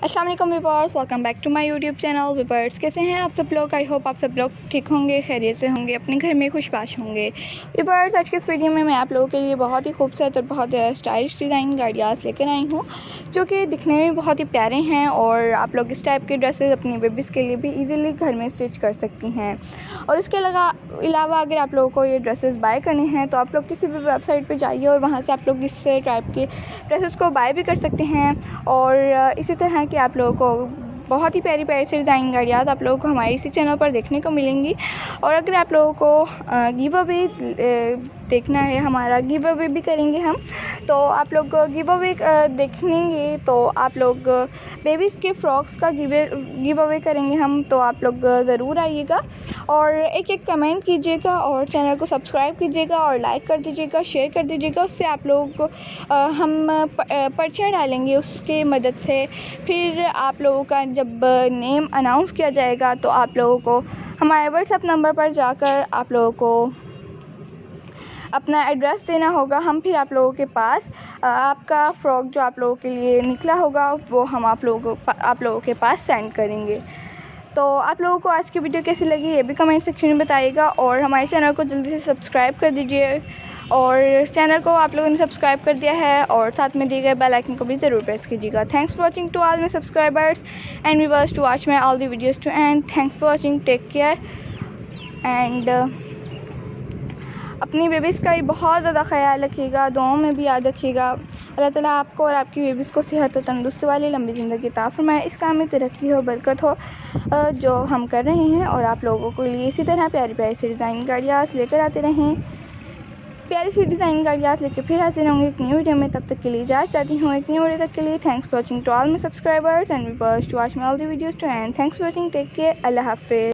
अस्सलाम वालेकुम viewers, welcome back to my YouTube channel. Viewers कैसे हैं आप सब लोग? आई होप आप सब लोग ठीक होंगे, खैरियत से होंगे, अपने घर में खुशबाश होंगे। व्यूअर्स आज के इस वीडियो में मैं आप लोगों के लिए बहुत ही खूबसूरत और बहुत स्टाइलिश डिज़ाइन गाड़ियाँ लेकर आई हूँ जो कि दिखने में बहुत ही प्यारे हैं और आप लोग इस टाइप के ड्रेसेस अपनी बेबीज़ के लिए भी ईज़िली घर में स्टिच कर सकती हैं। और इसके अलावा अगर आप लोगों को ये ड्रेसेस बाय करने हैं तो आप लोग किसी भी वेबसाइट पर जाइए और वहाँ से आप लोग इस टाइप के ड्रेसेस को बाय भी कर सकते हैं। और इसी तरह कि आप लोगों को बहुत ही प्यारी प्यारी से डिज़ाइन गाड़ियाँ आप लोगों को हमारे इसी चैनल पर देखने को मिलेंगी। और अगर आप लोगों को गिव अवे देखना है, हमारा गिव अवे भी करेंगे हम, तो आप लोग गिव अवे देखेंगे तो आप लोग बेबीज़ के फ्रॉक्स का गिव अवे करेंगे हम, तो आप लोग ज़रूर आइएगा और एक कमेंट कीजिएगा और चैनल को सब्सक्राइब कीजिएगा और लाइक कर दीजिएगा, शेयर कर दीजिएगा। उससे आप लोगों को हम पर्चा डालेंगे उसके मदद से। फिर आप लोगों का जब नेम अनाउंस किया जाएगा तो आप लोगों को हमारे व्हाट्सएप नंबर पर जाकर आप लोगों को अपना एड्रेस देना होगा। हम फिर आप लोगों के पास आपका फ़्रॉक जो आप लोगों के लिए निकला होगा वो हम आप लोगों के पास सेंड करेंगे। तो आप लोगों को आज की वीडियो कैसी लगी ये भी कमेंट सेक्शन में बताइएगा और हमारे चैनल को जल्दी से सब्सक्राइब कर दीजिए। और चैनल को आप लोगों ने सब्सक्राइब कर दिया है और साथ में दिए गए बेल आइकन को भी ज़रूर प्रेस कीजिएगा। Thanks for watching to all my subscribers and viewers to watch my all the videos to end. Thanks for watching, take care and अपनी बेबीज़ का ही बहुत ज़्यादा ख्याल रखिएगा, दुआओं में भी याद रखिएगा। अल्लाह ताला आपको और आपकी बेबीज़ को सेहत और तंदुरुस्ती वाली लंबी ज़िंदगी अता फरमाए। इस काम में तरक्की हो, बरकत हो जो हम कर रहे हैं और आप लोगों के लिए इसी तरह प्यारी प्यारी सी डिज़ाइन गाड़ियाँ लेकर आते रहें। प्यारी सी डिज़ाइन गाड़ियाँ लेकर फिर हाजिर होंगे एक न्यू वीडियो में। तब तक के लिए इजाज़त चाहती हूँ एक न्यू वीडियो तक के लिए। Thanks for watching to all my subscribers and viewers to watch my all the videos to end. Thanks for watching, take care, अल्लाह हाफ़िज़।